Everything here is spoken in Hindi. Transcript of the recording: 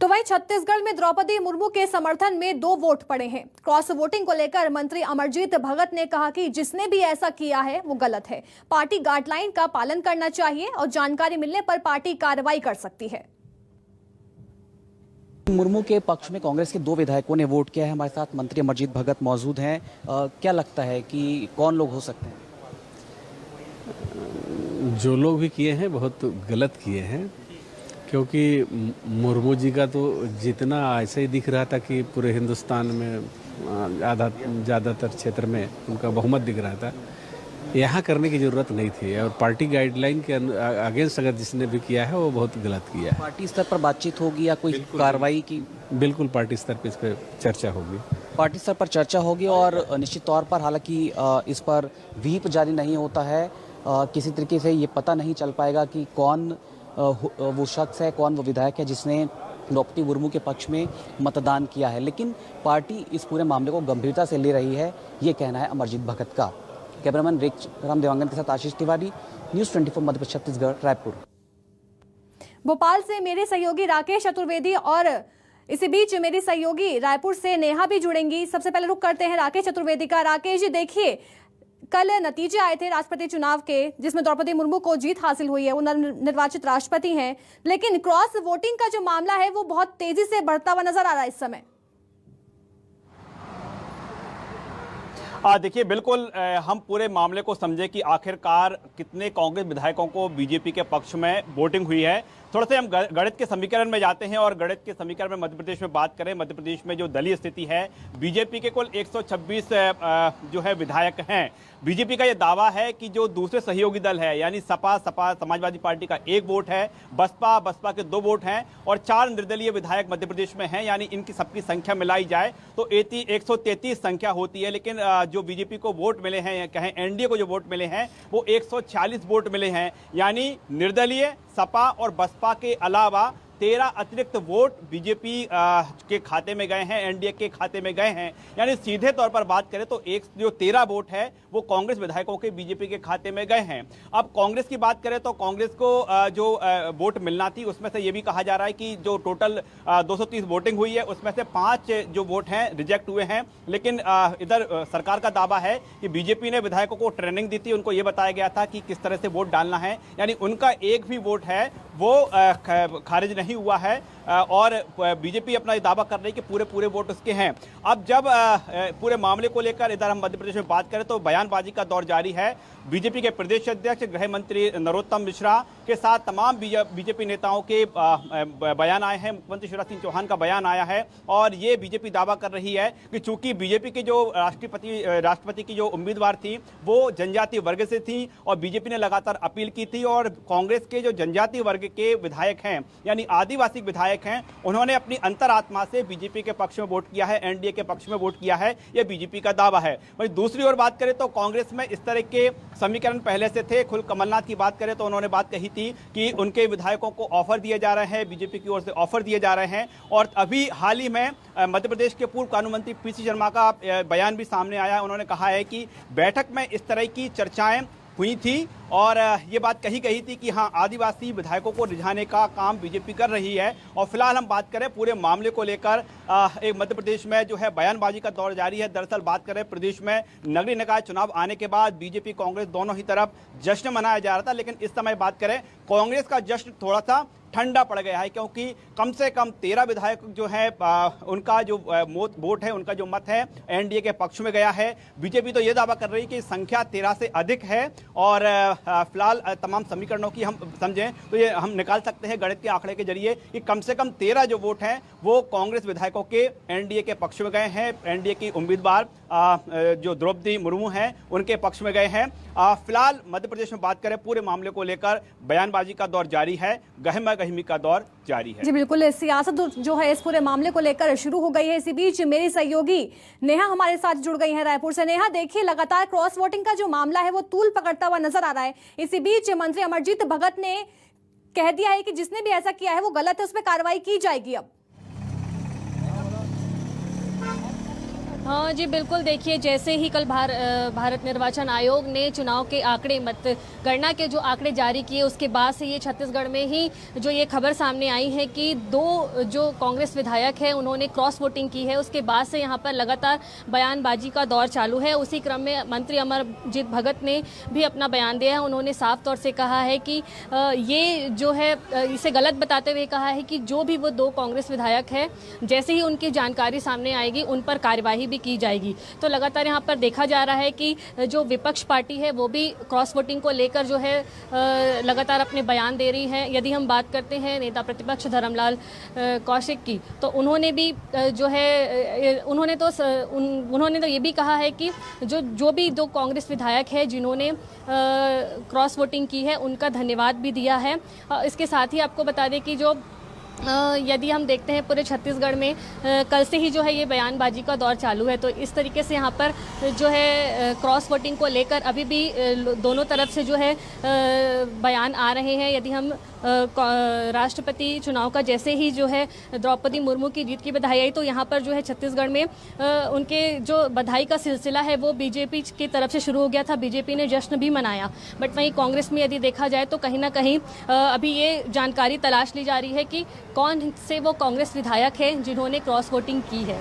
तो वहीं छत्तीसगढ़ में द्रौपदी मुर्मू के समर्थन में 2 वोट पड़े हैं। क्रॉस वोटिंग को लेकर मंत्री अमरजीत भगत ने कहा कि जिसने भी ऐसा किया है वो गलत है। पार्टी गाइडलाइन का पालन करना चाहिए और जानकारी मिलने पर पार्टी कार्रवाई कर सकती है। मुर्मू के पक्ष में कांग्रेस के 2 विधायकों ने वोट किया है। हमारे साथ मंत्री अमरजीत भगत मौजूद हैं। क्या लगता है कि कौन लोग हो सकते हैं? जो लोग भी किए हैं बहुत गलत किए हैं, क्योंकि मुर्मू जी का तो जितना ऐसे ही दिख रहा था कि पूरे हिंदुस्तान में ज़्यादातर क्षेत्र में उनका बहुमत दिख रहा था। यहाँ करने की ज़रूरत नहीं थी और पार्टी गाइडलाइन के अगेंस्ट अगर जिसने भी किया है वो बहुत गलत किया है। पार्टी स्तर पर बातचीत होगी या कोई कार्रवाई की? बिल्कुल पार्टी स्तर पर इस पर चर्चा होगी। पार्टी स्तर पर चर्चा होगी और निश्चित तौर पर, हालांकि इस पर व्हीप जारी नहीं होता है, किसी तरीके से ये पता नहीं चल पाएगा कि कौन वो शख्स है, कौन वो विधायक है जिसने द्रौपदी मुर्मू के पक्ष में मतदान किया है। लेकिन पार्टी इस पूरे मामले को गंभीरता से ले रही है, ये कहना है अमरजीत भगत का। कैमरामैन राम देवांगन के साथ आशीष तिवारी, न्यूज़ 24 मध्य प्रदेश छत्तीसगढ़, रायपुर। भोपाल से मेरे सहयोगी राकेश चतुर्वेदी और इसी बीच मेरी सहयोगी रायपुर से नेहा भी जुड़ेंगी। सबसे पहले रुक करते हैं राकेश चतुर्वेदी का। राकेश जी, देखिए कल नतीजे आए थे राष्ट्रपति चुनाव के, जिसमें द्रौपदी मुर्मू को जीत हासिल हुई है, वो निर्वाचित राष्ट्रपति हैं। लेकिन क्रॉस वोटिंग का जो मामला है वो बहुत तेजी से बढ़ता हुआ नजर आ रहा है इस समय। देखिए, बिल्कुल हम पूरे मामले को समझे कि आखिरकार कितने कांग्रेस विधायकों को बीजेपी के पक्ष में वोटिंग हुई है। थोड़ा से हम गणित के समीकरण में जाते हैं और गणित के समीकरण में मध्य प्रदेश में बात करें। मध्य प्रदेश में जो दलीय स्थिति है, बीजेपी के कुल 126 जो है विधायक हैं। बीजेपी का ये दावा है कि जो दूसरे सहयोगी दल है, यानी सपा समाजवादी पार्टी का 1 वोट है, बसपा के 2 वोट हैं और 4 निर्दलीय विधायक मध्य प्रदेश में हैं। यानी इनकी सबकी संख्या मिलाई जाए तो 133 संख्या होती है। लेकिन जो बीजेपी को वोट मिले हैं, कहें एनडीए को जो वोट मिले हैं, वो 146 वोट मिले हैं। यानी निर्दलीय, सपा और बसपा के अलावा 13 अतिरिक्त वोट बीजेपी के खाते में गए हैं, एनडीए के खाते में गए हैं। यानी सीधे तौर पर बात करें तो जो 13 वोट है वो कांग्रेस विधायकों के बीजेपी के खाते में गए हैं। अब कांग्रेस की बात करें तो कांग्रेस को जो वोट मिलना थी उसमें से ये भी कहा जा रहा है कि जो टोटल 230 वोटिंग हुई है उसमें से 5 जो वोट हैं रिजेक्ट हुए हैं। लेकिन इधर सरकार का दावा है कि बीजेपी ने विधायकों को ट्रेनिंग दी थी, उनको ये बताया गया था कि किस तरह से वोट डालना है। यानी उनका एक भी वोट है वो खारिज नहीं हुआ है और बीजेपी अपना ये दावा कर रही है कि पूरे वोट उसके हैं। अब जब पूरे मामले को लेकर इधर हम मध्य प्रदेश में बात करें तो बयानबाजी का दौर जारी है। बीजेपी के प्रदेश अध्यक्ष गृह मंत्री नरोत्तम मिश्रा के साथ तमाम बीजेपी नेताओं के बयान आए हैं। मुख्यमंत्री शिवराज सिंह चौहान का बयान आया है और ये बीजेपी दावा कर रही है कि चूंकि बीजेपी की जो राष्ट्रपति की जो उम्मीदवार थी वो जनजातीय वर्ग से थी और बीजेपी ने लगातार अपील की थी और कांग्रेस के जो जनजातीय वर्ग के विधायक हैं, यानी आदिवासी विधायक हैं, उन्होंने अपनी अंतरात्मा से बीजेपी के पक्ष में वोट किया है, एनडीए के पक्ष में वोट किया है। यह बीजेपी का दावा है। वहीं दूसरी ओर बात करें तो कांग्रेस में इस तरह के समीकरण पहले से थे। खुद कमलनाथ की बात करें तो उन्होंने बात कही थी कि उनके विधायकों को ऑफर दिए जा रहे हैं, बीजेपी की ओर से ऑफर दिए जा रहे हैं। और अभी हाल ही में मध्य प्रदेश के पूर्व कानून मंत्री पीसी शर्मा का बयान भी सामने आया। उन्होंने कहा है कि बैठक में इस तरह की चर्चाएं हुई थी और ये बात कही गई थी कि हाँ, आदिवासी विधायकों को रिझाने का काम बीजेपी कर रही है। और फिलहाल हम बात करें पूरे मामले को लेकर, एक मध्य प्रदेश में जो है बयानबाजी का दौर जारी है। दरअसल बात करें प्रदेश में नगरीय निकाय चुनाव आने के बाद बीजेपी कांग्रेस दोनों ही तरफ जश्न मनाया जा रहा था, लेकिन इस समय बात करें कांग्रेस का जश्न थोड़ा सा ठंडा पड़ गया है, क्योंकि कम से कम 13 विधायक जो है उनका जो वोट है, उनका जो मत है एनडीए के पक्ष में गया है। बीजेपी तो ये दावा कर रही है कि संख्या 13 से अधिक है और फिलहाल तमाम समीकरणों की हम समझें तो ये हम निकाल सकते हैं गणित के आंकड़े के जरिए कि कम से कम 13 जो वोट हैं वो कांग्रेस विधायकों के एनडीए के पक्ष में गए हैं। एनडीए की उम्मीदवार जो द्रौपदी मुर्मू हैं उनके पक्ष में गए हैं। फिलहाल मध्य प्रदेश में बात करें पूरे मामले को लेकर बयानबाजी का दौर जारी है, गहमा-गहमी का दौर जारी है। जी बिल्कुल, सियासत जो है इस पूरे मामले को लेकर शुरू हो गई है। इसी बीच मेरी सहयोगी नेहा हमारे साथ जुड़ गई है रायपुर से। नेहा, देखिए लगातार क्रॉस वोटिंग का जो मामला है वो तूल पकड़ता हुआ नजर आ रहा है। इसी बीच मंत्री अमरजीत भगत ने कह दिया है कि जिसने भी ऐसा किया है वो गलत है, उस पर कार्रवाई की जाएगी। अब हाँ जी बिल्कुल, देखिए जैसे ही कल भारत निर्वाचन आयोग ने चुनाव के आंकड़े मतगणना के जो आंकड़े जारी किए उसके बाद से ये छत्तीसगढ़ में ही जो ये खबर सामने आई है कि 2 जो कांग्रेस विधायक हैं उन्होंने क्रॉस वोटिंग की है। उसके बाद से यहाँ पर लगातार बयानबाजी का दौर चालू है। उसी क्रम में मंत्री अमरजीत भगत ने भी अपना बयान दिया है। उन्होंने साफ तौर से कहा है कि ये जो है इसे गलत बताते हुए कहा है कि जो भी वो 2 कांग्रेस विधायक हैं जैसे ही उनकी जानकारी सामने आएगी उन पर कार्यवाही भी की जाएगी। तो लगातार यहाँ पर देखा जा रहा है कि जो विपक्ष पार्टी है वो भी क्रॉस वोटिंग को लेकर जो है लगातार अपने बयान दे रही है। यदि हम बात करते हैं नेता प्रतिपक्ष धर्मलाल कौशिक की, तो उन्होंने भी जो है उन्होंने तो ये भी कहा है कि जो भी 2 कांग्रेस विधायक है जिन्होंने क्रॉस वोटिंग की है उनका धन्यवाद भी दिया है। इसके साथ ही आपको बता दें कि जो यदि हम देखते हैं पूरे छत्तीसगढ़ में कल से ही जो है ये बयानबाजी का दौर चालू है। तो इस तरीके से यहाँ पर जो है क्रॉस वोटिंग को लेकर अभी भी दोनों तरफ से जो है बयान आ रहे हैं। यदि हम राष्ट्रपति चुनाव का जैसे ही जो है द्रौपदी मुर्मू की जीत की बधाई आई तो यहाँ पर जो है छत्तीसगढ़ में उनके जो बधाई का सिलसिला है वो बीजेपी की तरफ से शुरू हो गया था। बीजेपी ने जश्न भी मनाया। बट वहीं कांग्रेस में यदि देखा जाए तो कहीं ना कहीं अभी ये जानकारी तलाश ली जा रही है कि कौन से वो कांग्रेस विधायक हैं जिन्होंने क्रॉस वोटिंग की है।